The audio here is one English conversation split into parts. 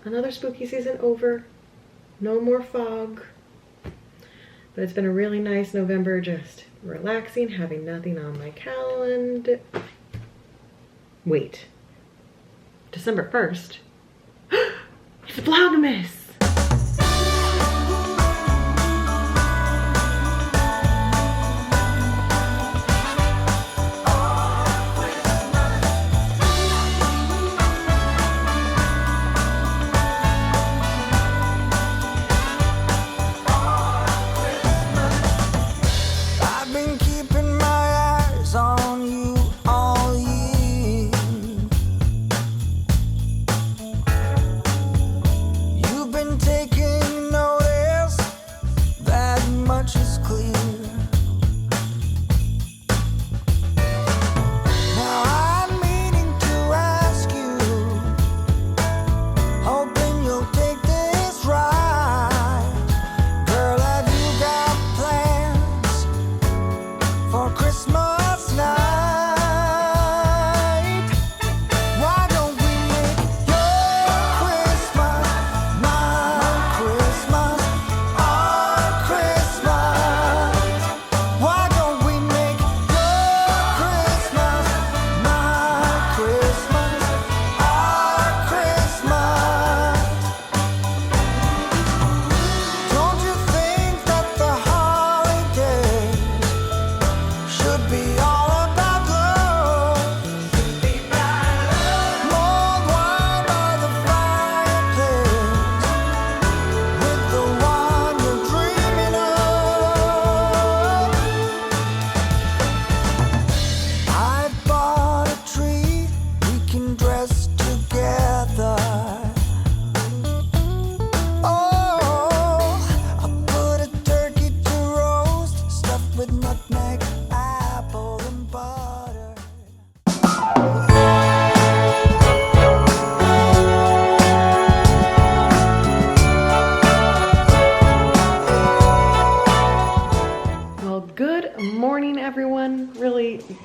another spooky season over. No more fog. But it's been a really nice November, just relaxing, having nothing on my calendar. Wait, December 1st? It's Vlogmas!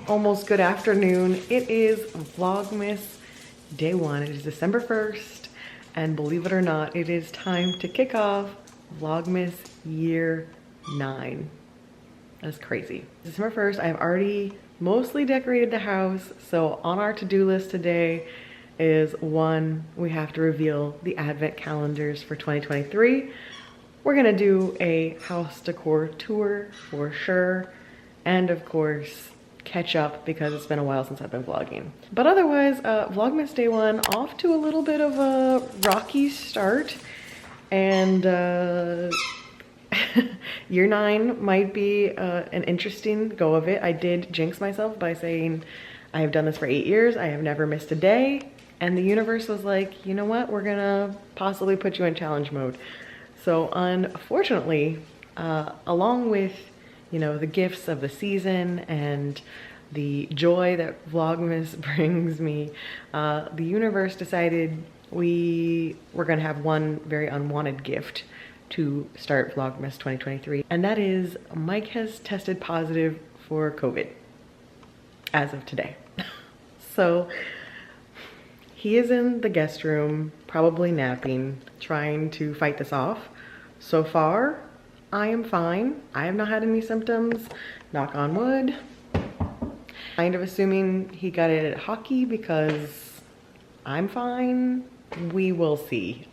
Almost good afternoon. It is Vlogmas day 1. It is December 1st, and believe it or not, it is time to kick off Vlogmas Year 9. That's crazy. December 1st, I've already mostly decorated the house, so on our to-do list today is 1, we have to reveal the advent calendars for 2023. We're gonna do a house decor tour for sure, and of course, catch up because it's been a while since I've been vlogging. But otherwise, Vlogmas day 1 off to a little bit of a rocky start, and year 9 might be an interesting go of it. I did jinx myself by saying I have done this for 8 years, I have never missed a day, and the universe was like, you know what, we're gonna possibly put you in challenge mode. So unfortunately, along with the gifts of the season and the joy that Vlogmas brings me, the universe decided we were gonna have one very unwanted gift to start Vlogmas 2023. And that is Mike has tested positive for COVID as of today. So he is in the guest room, probably napping, trying to fight this off. So far, I am fine. I have not had any symptoms, knock on wood. Kind of assuming he got it at hockey because I'm fine. We will see.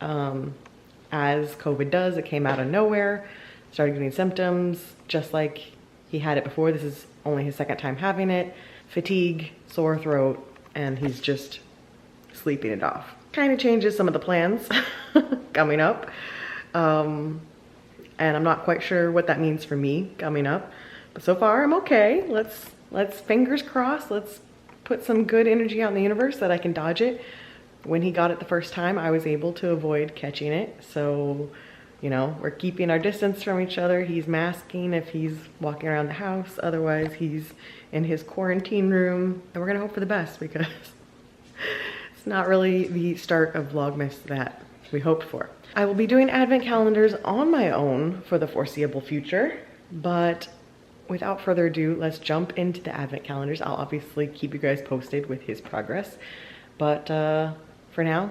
As COVID does, it came out of nowhere, started getting symptoms just like he had it before. This is only his 2nd time having it. Fatigue, sore throat, and he's just sleeping it off. Kind of changes some of the plans coming up. And I'm not quite sure what that means for me coming up. But so far, I'm okay. Let's fingers crossed. Let's put some good energy out in the universe that I can dodge it. When he got it the first time, I was able to avoid catching it. So, we're keeping our distance from each other. He's masking if he's walking around the house. Otherwise, he's in his quarantine room. And we're gonna hope for the best because it's not really the start of Vlogmas that we hoped for. I will be doing advent calendars on my own for the foreseeable future, but without further ado, let's jump into the advent calendars. I'll obviously keep you guys posted with his progress, but for now,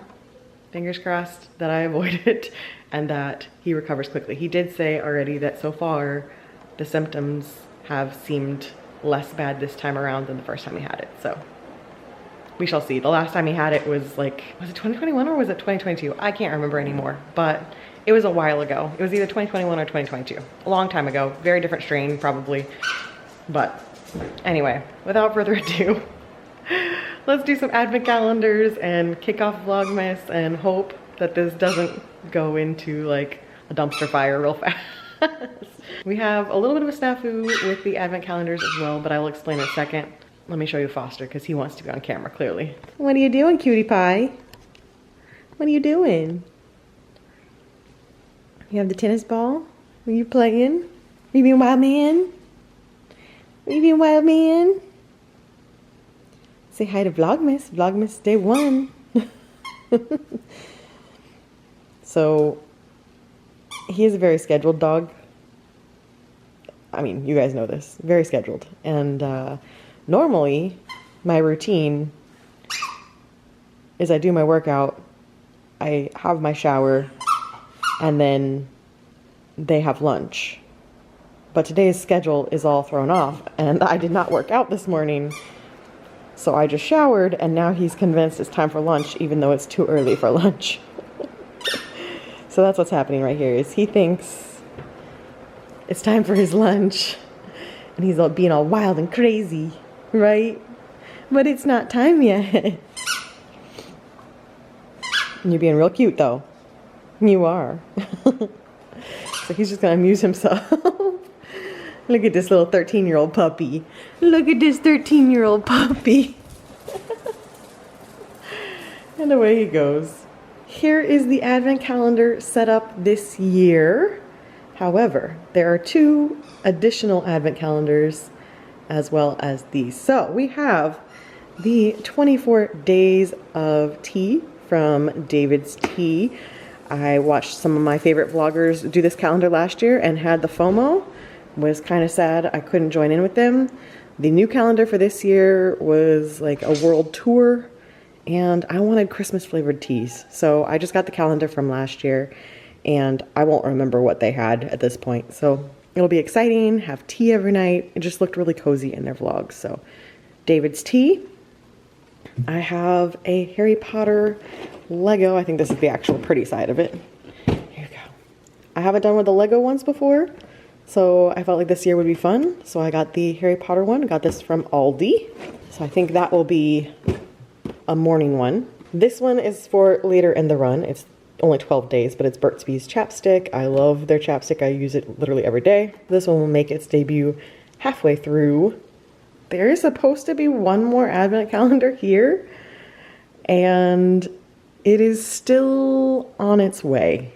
Fingers crossed that I avoid it and that he recovers quickly. He did say already that so far the symptoms have seemed less bad this time around than the first time he had it. So we shall see. The last time he had it was like, was it 2021 or was it 2022? I can't remember anymore, but it was a while ago. It was either 2021 or 2022. A long time ago. Very different strain probably. But anyway, without further ado, let's do some advent calendars and kick off Vlogmas and hope that this doesn't go into like a dumpster fire real fast. We have a little bit of a snafu with the advent calendars as well, but I will explain in a second. Let me show you Foster because he wants to be on camera clearly. What are you doing, cutie pie? What are you doing? You have the tennis ball? Are you playing? Are you being wild man? Are you being wild man? Say hi to Vlogmas. Vlogmas day 1. So, he is a very scheduled dog. I mean, you guys know this. Very scheduled. And normally, my routine is I do my workout, I have my shower, and then they have lunch. But today's schedule is all thrown off, and I did not work out this morning. So I just showered, and now he's convinced it's time for lunch, even though it's too early for lunch. So that's what's happening right here, is he thinks it's time for his lunch, and he's all being all wild and crazy, right? But it's not time yet. And you're being real cute, though. You are. So he's just gonna amuse himself. Look at this little 13-year-old puppy. Look at this 13-year-old puppy. And away he goes. Here is the advent calendar set up this year. However, there are 2 additional advent calendars as well as these. So we have the 24 Days of Tea from David's Tea. I watched some of my favorite vloggers do this calendar last year and had the FOMO. Was kind of sad I couldn't join in with them. The new calendar for this year was like a world tour, and I wanted Christmas flavored teas. So I just got the calendar from last year, and I won't remember what they had at this point. So it'll be exciting, have tea every night. It just looked really cozy in their vlogs. So David's Tea. I have a Harry Potter Lego. I think this is the actual pretty side of it. Here you go. I haven't done with the Lego ones before, so I felt like this year would be fun. So I got the Harry Potter one. Got this from Aldi. So I think that will be a morning one. This one is for later in the run. It's only 12 days, but it's Burt's Bees chapstick. I love their chapstick. I use it literally every day. This one will make its debut halfway through. There is supposed to be one more advent calendar here, and it is still on its way.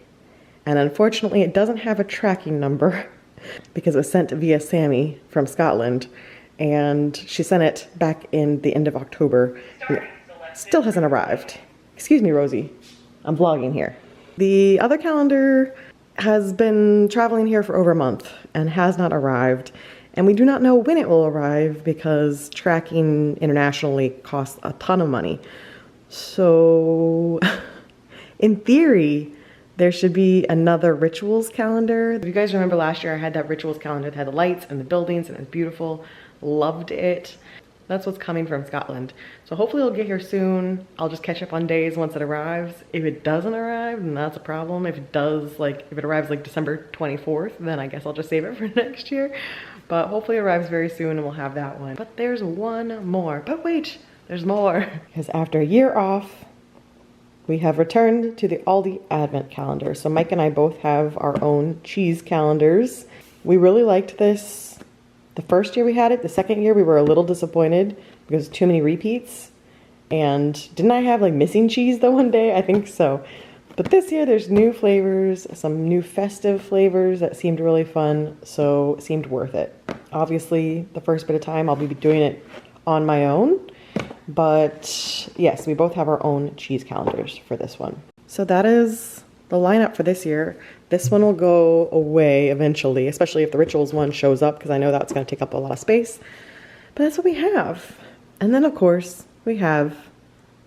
And unfortunately, it doesn't have a tracking number because it was sent via Sammy from Scotland, and she sent it back in the end of October. Still hasn't arrived. Excuse me, Rosie. I'm vlogging here. The other calendar has been traveling here for over a month and has not arrived. And we do not know when it will arrive because tracking internationally costs a ton of money. So in theory, there should be another rituals calendar. If you guys remember last year, I had that rituals calendar that had the lights and the buildings and it was beautiful. Loved it. That's what's coming from Scotland. So hopefully it'll get here soon. I'll just catch up on days once it arrives. If it doesn't arrive, then that's a problem. If it does, if it arrives like December 24th, then I guess I'll just save it for next year. But hopefully it arrives very soon and we'll have that one. But there's one more. But wait, there's more. Because after a year off, we have returned to the Aldi Advent calendar. So Mike and I both have our own cheese calendars. We really liked this the first year we had it. The second year we were a little disappointed because too many repeats. And didn't I have missing cheese the one day? I think so. But this year there's new flavors, some new festive flavors that seemed really fun, so it seemed worth it. Obviously, the first bit of time I'll be doing it on my own, but yes, we both have our own cheese calendars for this one. So that is the lineup for this year. This one will go away eventually, especially if the rituals one shows up, because I know that's going to take up a lot of space. But that's what we have. And then, of course, we have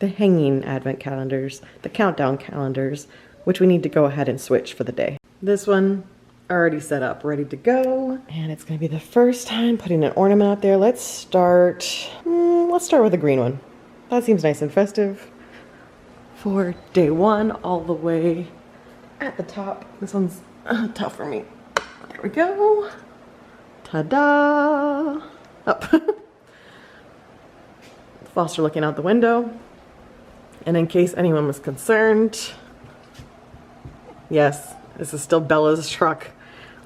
the hanging advent calendars, the countdown calendars, which we need to go ahead and switch for the day. This one already set up, ready to go. And it's gonna be the first time putting an ornament out there. Let's start with a green one. That seems nice and festive for day one, all the way at the top. This one's tough for me. There we go. Ta-da! Up. Foster looking out the window. And in case anyone was concerned, yes, this is still Bella's truck,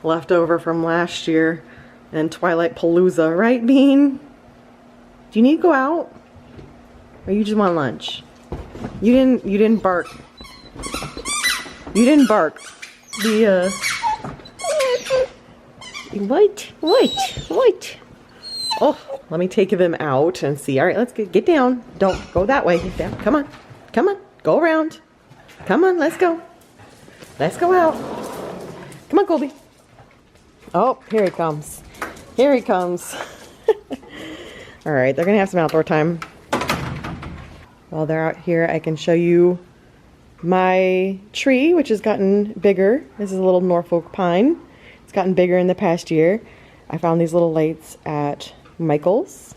left over from last year and Twilight Palooza, right, Bean? Do you need to go out? Or you just want lunch? You didn't bark. You didn't bark. What? Oh, let me take them out and see. All right, let's get down. Don't go that way. Get down. Come on. Come on. Go around. Come on, let's go. Let's go out. Come on, Colby. Oh, here he comes. Here he comes. All right, they're gonna have some outdoor time. While they're out here, I can show you my tree, which has gotten bigger. This is a little Norfolk pine. It's gotten bigger in the past year. I found these little lights at Michael's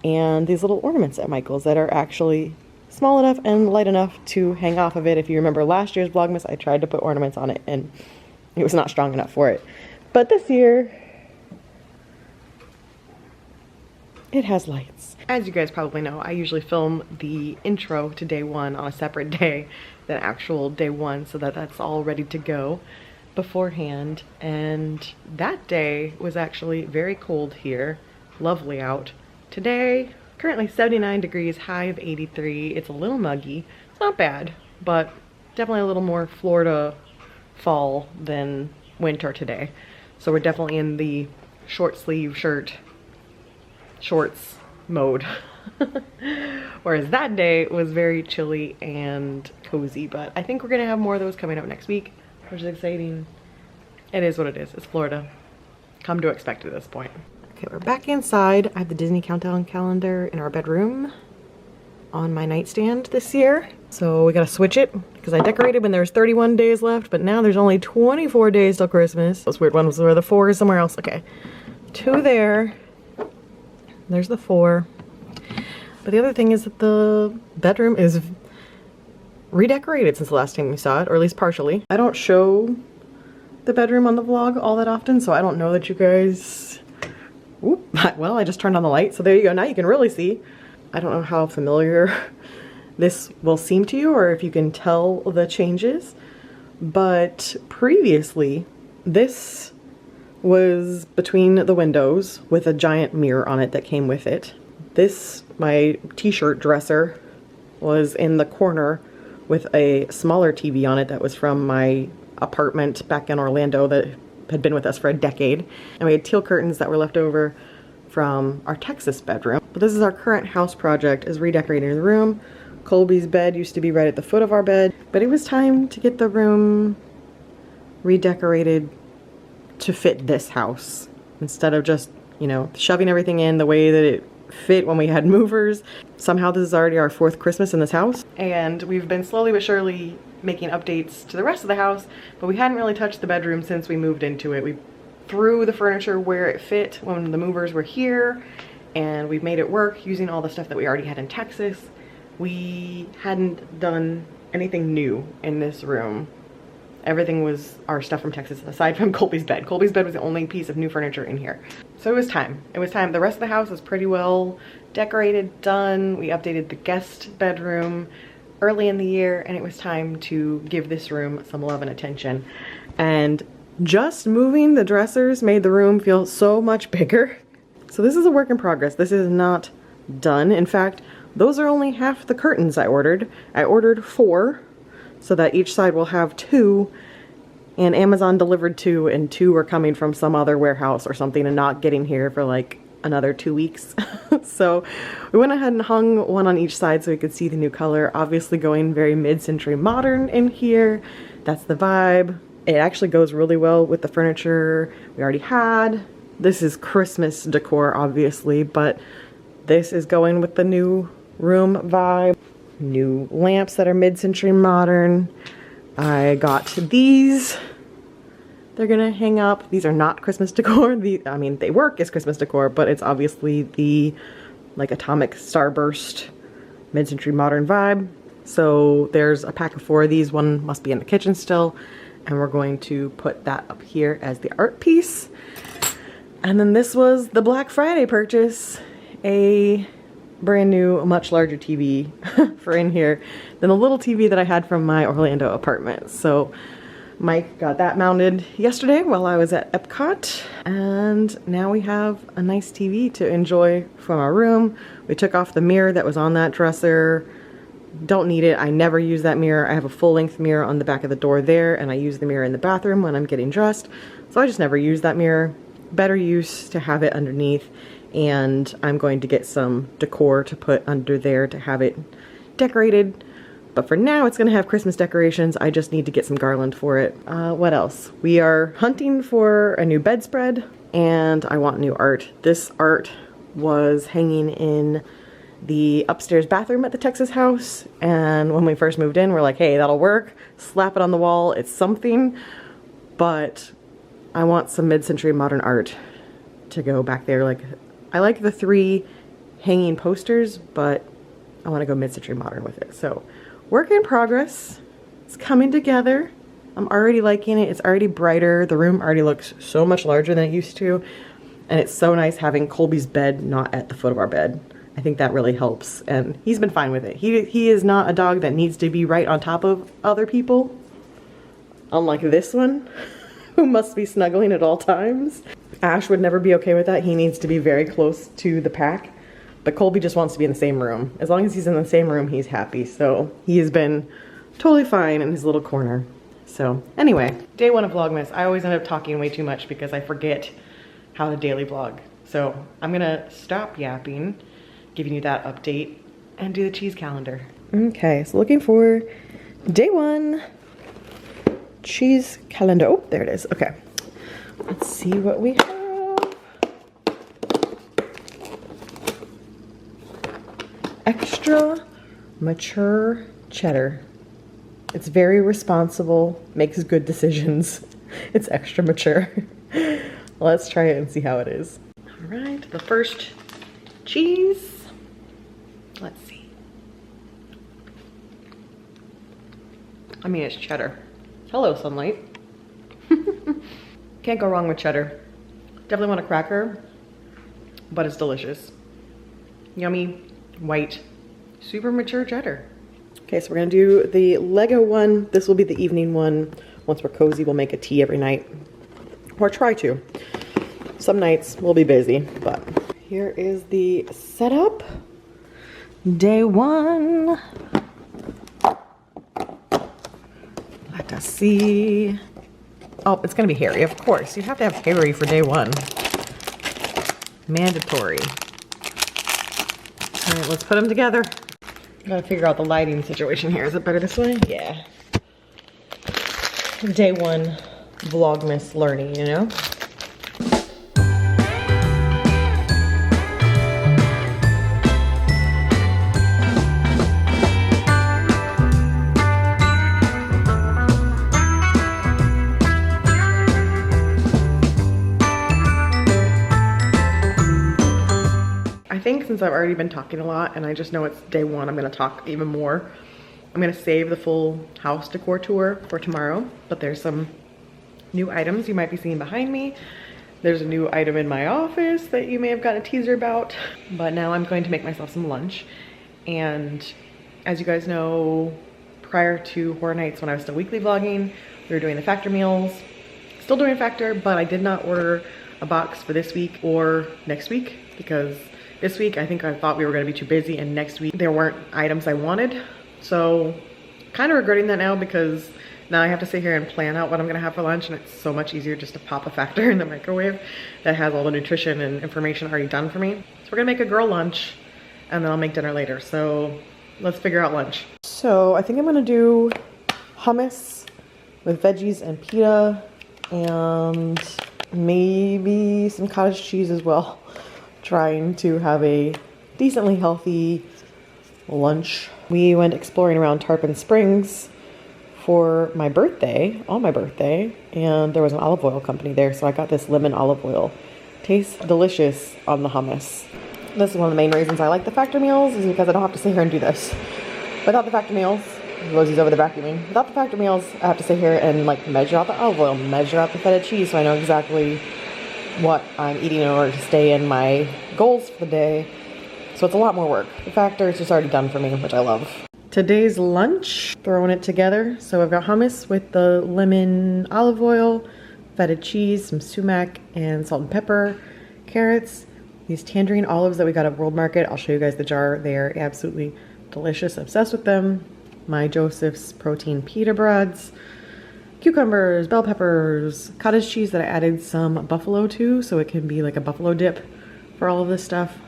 and these little ornaments at Michael's that are actually small enough and light enough to hang off of it. If you remember last year's Vlogmas, I tried to put ornaments on it and it was not strong enough for it. But this year, it has lights. As you guys probably know, I usually film the intro to day one on a separate day than actual day one so that that's all ready to go beforehand. And that day was actually very cold here, lovely out. Today, currently 79 degrees, high of 83. It's a little muggy. It's not bad, but definitely a little more Florida fall than winter today. So we're definitely in the short sleeve shirt, shorts mode. Whereas that day was very chilly and cozy, but I think we're gonna have more of those coming up next week, which is exciting. It is what it is. It's Florida. Come to expect at this point. Okay, we're back inside. I have the Disney countdown calendar in our bedroom on my nightstand this year. So we gotta switch it because I decorated when there was 31 days left, but now there's only 24 days till Christmas. Those weird ones where the 4 is somewhere else. Okay, 2 there. There's the 4. But the other thing is that the bedroom is redecorated since the last time we saw it, or at least partially. I don't show the bedroom on the vlog all that often, so I don't know that you guys... Oop, well, I just turned on the light, so there you go. Now you can really see. I don't know how familiar this will seem to you or if you can tell the changes, but previously this was between the windows with a giant mirror on it that came with it. This, my t-shirt dresser, was in the corner with a smaller TV on it that was from my apartment back in Orlando that had been with us for a decade. And we had teal curtains that were left over from our Texas bedroom. But this is our current house project, is redecorating the room. Colby's bed used to be right at the foot of our bed, but it was time to get the room redecorated to fit this house instead of just, you know, shoving everything in the way that it fit when we had movers. Somehow this is already our 4th Christmas in this house, and we've been slowly but surely making updates to the rest of the house, but we hadn't really touched the bedroom since we moved into it. We threw the furniture where it fit when the movers were here, and we've made it work using all the stuff that we already had in Texas. We hadn't done anything new in this room. Everything was our stuff from Texas, aside from Colby's bed. Colby's bed was the only piece of new furniture in here. So it was time. It was time. The rest of the house is pretty well decorated, done. We updated the guest bedroom early in the year, and it was time to give this room some love and attention. And just moving the dressers made the room feel so much bigger. So this is a work in progress. This is not done. In fact, those are only half the curtains I ordered. I ordered 4 so that each side will have 2, and Amazon delivered 2, and 2 are coming from some other warehouse or something and not getting here for like another 2 weeks. So we went ahead and hung one on each side so we could see the new color. Obviously going very mid-century modern in here. That's the vibe. It actually goes really well with the furniture we already had. This is Christmas decor, obviously, but this is going with the new room vibe. new lamps that are mid-century modern. I got these. They're gonna hang up. These are not Christmas decor. I mean, they work as Christmas decor, but it's obviously the like atomic starburst mid-century modern vibe. So there's a pack of 4 of these. One must be in the kitchen still. And we're going to put that up here as the art piece. And then this was the Black Friday purchase. A brand new, much larger TV for in here than the little TV that I had from my Orlando apartment. So Mike got that mounted yesterday while I was at Epcot. And now we have a nice TV to enjoy from our room. We took off the mirror that was on that dresser. Don't need it. I never use that mirror. I have a full-length mirror on the back of the door there, and I use the mirror in the bathroom when I'm getting dressed. So I just never use that mirror. Better use to have it underneath. And I'm going to get some decor to put under there to have it decorated. But for now, it's going to have Christmas decorations. I just need to get some garland for it. What else? We are hunting for a new bedspread, and I want new art. This art was hanging in the upstairs bathroom at the Texas house, and when we first moved in, we're like, hey, that'll work. Slap it on the wall. It's something. But I want some mid-century modern art to go back there. Like, I like the 3 hanging posters, but I want to go mid-century modern with it. So, work in progress. It's coming together. I'm already liking it. It's already brighter. The room already looks so much larger than it used to. And it's so nice having Colby's bed not at the foot of our bed. I think that really helps. And he's been fine with it. He is not a dog that needs to be right on top of other people. Unlike this one, who must be snuggling at all times. Ash would never be okay with that. He needs to be very close to the pack. But Colby just wants to be in the same room. As long as he's in the same room, he's happy. So he has been totally fine in his little corner. So anyway, day 1 of Vlogmas. I always end up talking way too much because I forget how to daily vlog. So I'm gonna stop yapping, giving you that update, and do the cheese calendar. Okay, so looking for day 1 cheese calendar. Oh, there it is. Okay. Let's see what we have. Extra mature cheddar. It's very responsible, makes good decisions. It's extra mature. Let's try it and see how it is. All right, the first cheese. Let's see. I mean, it's cheddar. Hello, sunlight. Can't go wrong with cheddar. Definitely want a cracker, but it's delicious. Yummy, white, super mature cheddar. Okay, so we're gonna do the Lego one. This will be the evening one. Once we're cozy, we'll make a tea every night, or try to. Some nights we'll be busy, but here is the setup. Day 1. Let us see. Oh, it's gonna be hairy, of course. You have to have hairy for day 1. Mandatory. All right, let's put them together. Gotta figure out the lighting situation here. Is it better this way? Yeah. Day 1 Vlogmas learning, you know? I think since I've already been talking a lot and I just know it's day 1, I'm gonna talk even more. I'm gonna save the full house decor tour for tomorrow, but there's some new items you might be seeing behind me. There's a new item in my office that you may have gotten a teaser about, but now I'm going to make myself some lunch. And as you guys know, prior to Horror Nights when I was still weekly vlogging, we were doing the Factor meals. Still doing Factor, but I did not order a box for this week or next week because this week, I think I thought we were gonna be too busy, and next week there weren't items I wanted. So kind of regretting that now because now I have to sit here and plan out what I'm gonna have for lunch, and it's so much easier just to pop a Factor in the microwave that has all the nutrition and information already done for me. So we're gonna make a girl lunch and then I'll make dinner later. So let's figure out lunch. So I think I'm gonna do hummus with veggies and pita and maybe some cottage cheese as well. Trying to have a decently healthy lunch. We went exploring around Tarpon Springs for my birthday, on my birthday, and there was an olive oil company there, so I got this lemon olive oil. Tastes delicious on the hummus. This is one of the main reasons I like the factor meals, is because I don't have to sit here and do this. Without the factor meals, Rosie's over the vacuuming. Without the factor meals, I have to sit here and like measure out the olive oil, measure out the feta cheese, so I know exactly what I'm eating in order to stay in my goals for the day. So it's a lot more work. The factor is just already done for me, which I love. Today's lunch, throwing it together. So I've got hummus with the lemon olive oil, feta cheese, some sumac, and salt and pepper, carrots, these tangerine olives that we got at World Market. I'll show you guys the jar. They are absolutely delicious. Obsessed with them. My Joseph's protein pita breads, cucumbers, bell peppers, cottage cheese that I added some buffalo to, so it can be like a buffalo dip for all of this stuff,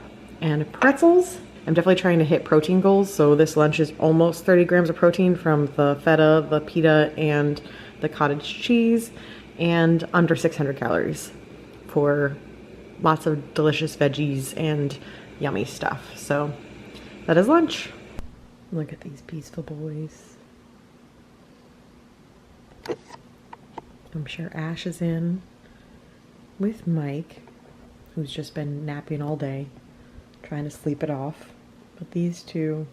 and pretzels. I'm definitely trying to hit protein goals, so this lunch is almost 30 grams of protein from the feta, the pita, and the cottage cheese, and under 600 calories for lots of delicious veggies and yummy stuff. So that is lunch. Look at these peaceful boys. I'm sure Ash is in with Mike, who's just been napping all day, trying to sleep it off. But these two,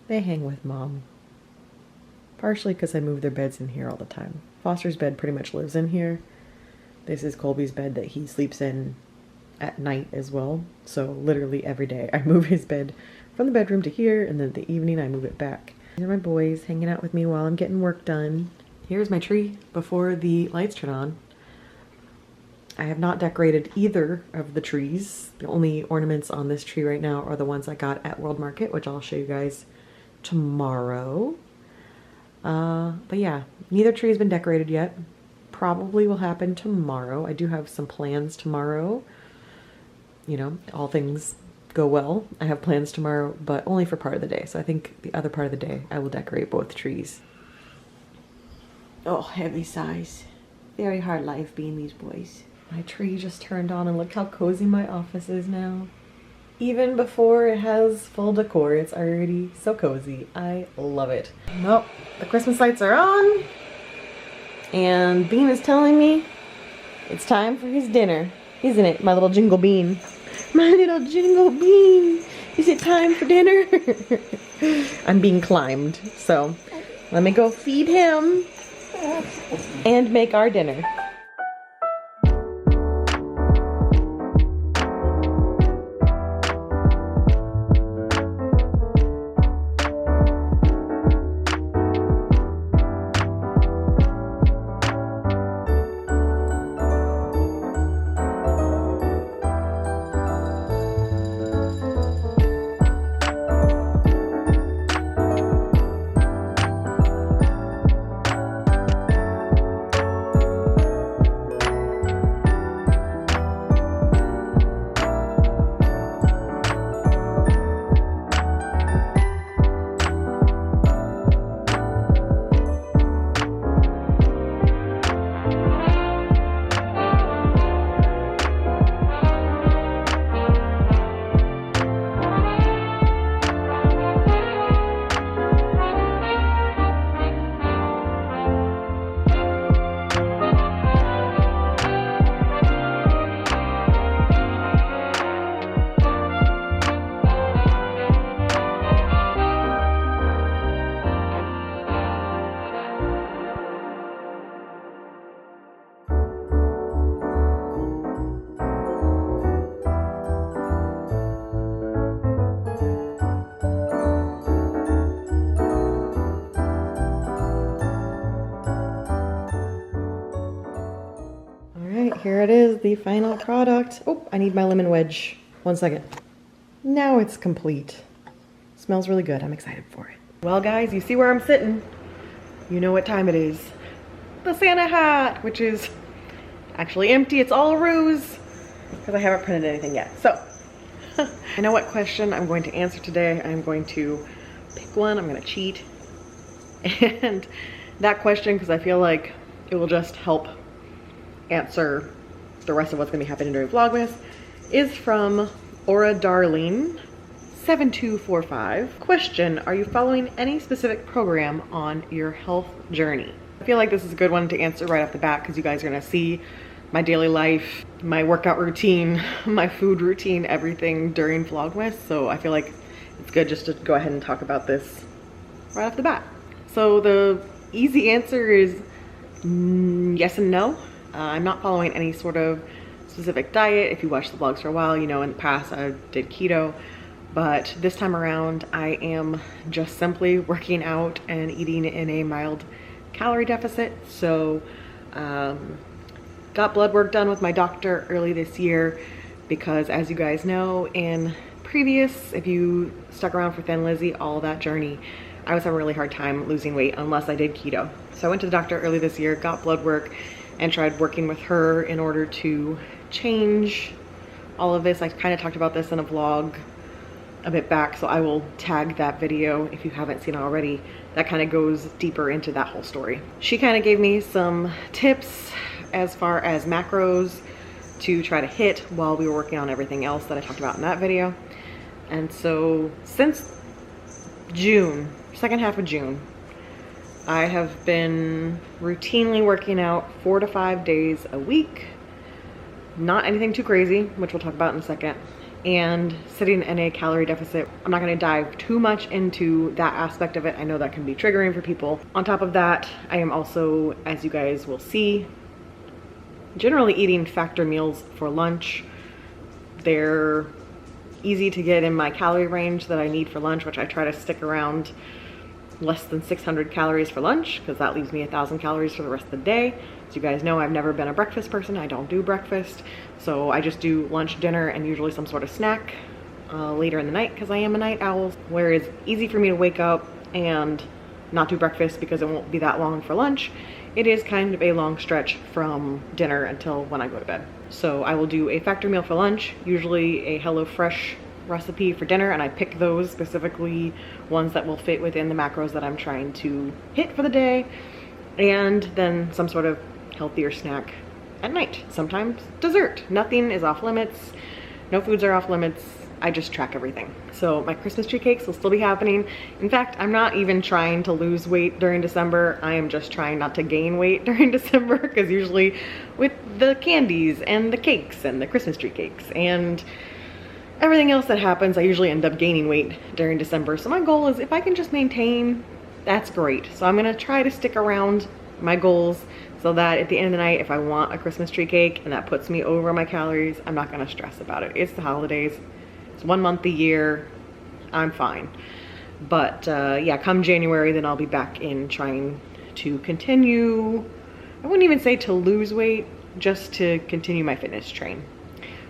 they hang with Mom. Partially because I move their beds in here all the time. Foster's bed pretty much lives in here. This is Colby's bed that he sleeps in at night as well. So literally every day I move his bed from the bedroom to here, and then in the evening I move it back. These are my boys hanging out with me while I'm getting work done. Here's my tree before the lights turn on. I have not decorated either of the trees. The only ornaments on this tree right now are the ones I got at World Market, which I'll show you guys tomorrow. But yeah, neither tree has been decorated yet. Probably will happen tomorrow. I do have some plans tomorrow. You know, all things go well. I have plans tomorrow, but only for part of the day. So I think the other part of the day I will decorate both trees. Oh, heavy sighs. Very hard life being these boys. My tree just turned on, and look how cozy my office is now. Even before it has full decor, it's already so cozy. I love it. Nope, the Christmas lights are on, and Bean is telling me it's time for his dinner, isn't it, my little jingle bean? My little jingle bean, is it time for dinner? I'm being climbed, so let me go feed him and make our dinner. Here it is, the final product. Oh, I need my lemon wedge. 1 second. Now it's complete. Smells really good. I'm excited for it. Well, guys, you see where I'm sitting. You know what time it is. The Santa hat, which is actually empty. It's all a ruse because I haven't printed anything yet. So, I know what question I'm going to answer today. I'm going to pick one. I'm going to cheat. And that question, because I feel like it will just help answer the rest of what's going to be happening during Vlogmas, is from Aura Darlene 7245. Question, are you following any specific program on your health journey? I feel like this is a good one to answer right off the bat because you guys are gonna see my daily life, my workout routine, my food routine, everything during Vlogmas. So I feel like it's good just to go ahead and talk about this right off the bat. So the easy answer is yes and no. I'm not following any sort of specific diet. If you watch the vlogs for a while, you know in the past I did keto, but this time around I am just simply working out and eating in a mild calorie deficit. So got blood work done with my doctor early this year because, as you guys know, in previous, if you stuck around for Thin Lizzy, all that journey, I was having a really hard time losing weight unless I did keto. So I went to the doctor early this year, got blood work, and tried working with her in order to change all of this. I kind of talked about this in a vlog a bit back, so I will tag that video if you haven't seen it already. That kind of goes deeper into that whole story. She kind of gave me some tips as far as macros to try to hit while we were working on everything else that I talked about in that video. And so since June, second half of June, I have been routinely working out 4 to 5 days a week. Not anything too crazy, which we'll talk about in a second, and sitting in a calorie deficit. I'm not gonna dive too much into that aspect of it. I know that can be triggering for people. On top of that, I am also, as you guys will see, generally eating factor meals for lunch. They're easy to get in my calorie range that I need for lunch, which I try to stick around less than 600 calories for lunch because that leaves me 1,000 calories for the rest of the day. As you guys know, I've never been a breakfast person. I don't do breakfast. So I just do lunch, dinner, and usually some sort of snack later in the night because I am a night owl, where it's easy for me to wake up and not do breakfast because it won't be that long for lunch. It is kind of a long stretch from dinner until when I go to bed. So I will do a factor meal for lunch, usually a HelloFresh recipe for dinner, and I pick those specifically ones that will fit within the macros that I'm trying to hit for the day, and then some sort of healthier snack at night. Sometimes dessert. Nothing is off limits. No foods are off limits. I just track everything. So my Christmas tree cakes will still be happening. In fact, I'm not even trying to lose weight during December. I am just trying not to gain weight during December, because usually with the candies and the cakes and the Christmas tree cakes and everything else that happens, I usually end up gaining weight during December. So my goal is, if I can just maintain, that's great. So I'm gonna try to stick around my goals so that at the end of the night, if I want a Christmas tree cake and that puts me over my calories, I'm not gonna stress about it. It's the holidays. It's 1 month a year. I'm fine. But yeah, come January, then I'll be back in trying to continue, I wouldn't even say to lose weight, just to continue my fitness train.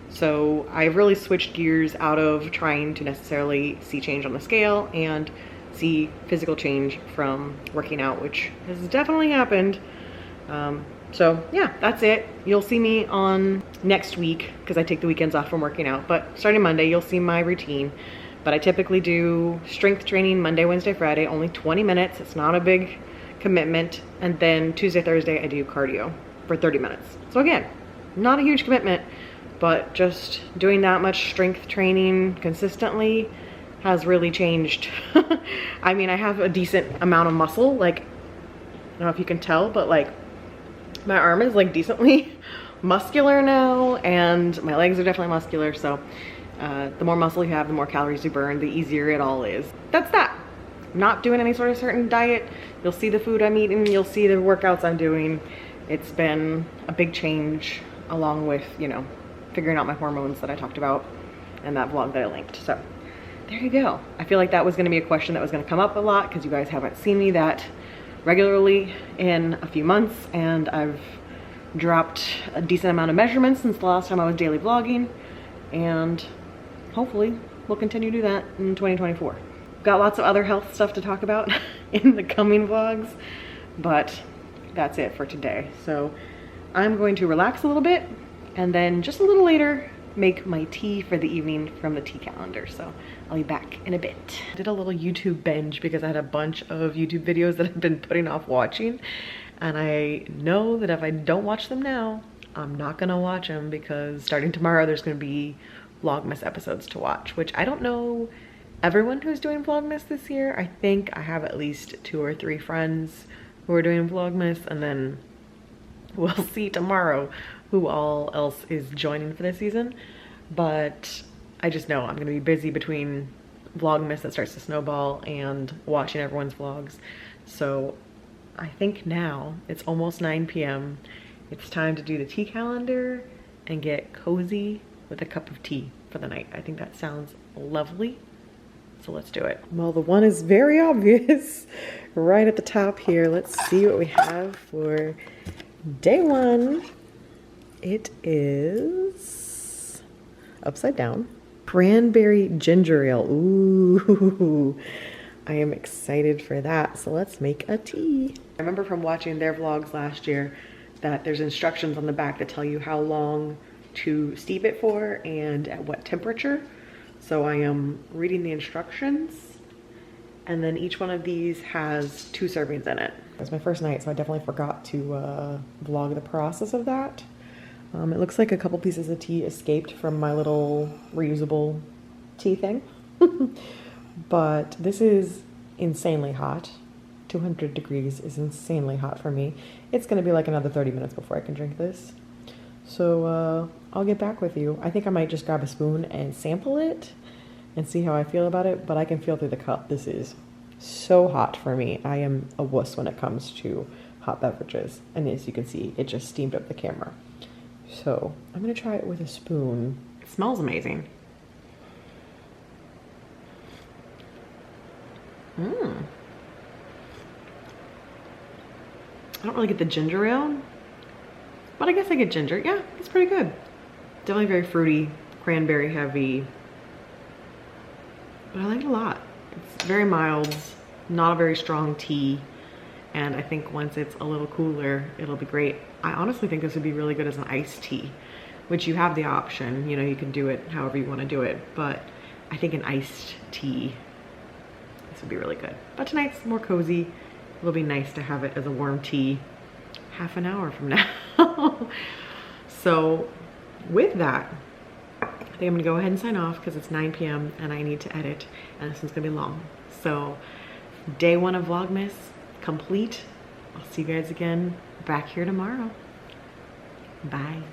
So I've really switched gears out of trying to necessarily see change on the scale and see physical change from working out, which has definitely happened. So yeah, that's it. You'll see me on next week because I take the weekends off from working out, but starting Monday, you'll see my routine. But I typically do strength training Monday, Wednesday, Friday, only 20 minutes. It's not a big commitment. And then Tuesday, Thursday, I do cardio for 30 minutes. So again, not a huge commitment, but just doing that much strength training consistently has really changed. I mean, I have a decent amount of muscle. Like, I don't know if you can tell, but like my arm is like decently muscular now, and my legs are definitely muscular. So the more muscle you have, the more calories you burn, the easier it all is. That's that. I'm not doing any sort of certain diet. You'll see the food I'm eating. You'll see the workouts I'm doing. It's been a big change, along with, you know, figuring out my hormones that I talked about in that vlog that I linked. So there you go. I feel like that was going to be a question that was going to come up a lot because you guys haven't seen me that regularly in a few months, and I've dropped a decent amount of measurements since the last time I was daily vlogging, and hopefully we'll continue to do that in 2024. Got lots of other health stuff to talk about in the coming vlogs, but that's it for today. So I'm going to relax a little bit, and then just a little later make my tea for the evening from the tea calendar. So I'll be back in a bit. I did a little YouTube binge because I had a bunch of YouTube videos that I've been putting off watching, and I know that if I don't watch them now, I'm not gonna watch them, because starting tomorrow there's gonna be Vlogmas episodes to watch, which I don't know everyone who's doing Vlogmas this year. I think I have at least 2 or 3 friends who are doing Vlogmas, and then we'll see tomorrow who all else is joining for this season. But I just know I'm gonna be busy between Vlogmas that starts to snowball and watching everyone's vlogs. So I think now it's almost 9 p.m. It's time to do the tea calendar and get cozy with a cup of tea for the night. I think that sounds lovely. So let's do it. Well, the one is very obvious right at the top here. Let's see what we have for day 1. It is upside down. Cranberry ginger ale. Ooh, I am excited for that. So let's make a tea. I remember from watching their vlogs last year that there's instructions on the back that tell you how long to steep it for and at what temperature. So I am reading the instructions, and then each one of these has 2 servings in it. It was my first night, so I definitely forgot to vlog the process of that. It looks like a couple pieces of tea escaped from my little reusable tea thing. But this is insanely hot. 200 degrees is insanely hot for me. It's gonna be like another 30 minutes before I can drink this. So I'll get back with you. I think I might just grab a spoon and sample it and see how I feel about it, but I can feel through the cup. This is so hot for me. I am a wuss when it comes to hot beverages. And as you can see, it just steamed up the camera. So I'm gonna try it with a spoon. It smells amazing. I don't really get the ginger ale, but I guess I get ginger. Yeah, it's pretty good. Definitely very fruity, cranberry heavy, but I like it a lot. It's very mild, not a very strong tea, and I think once it's a little cooler, it'll be great. I honestly think this would be really good as an iced tea, which you have the option, you know, you can do it however you want to do it, but I think an iced tea, this would be really good. But tonight's more cozy. It'll be nice to have it as a warm tea half an hour from now. So with that, I think I'm gonna go ahead and sign off because it's 9 p.m. and I need to edit, and this one's gonna be long. So day 1 of Vlogmas complete. I'll see you guys again back here tomorrow. Bye.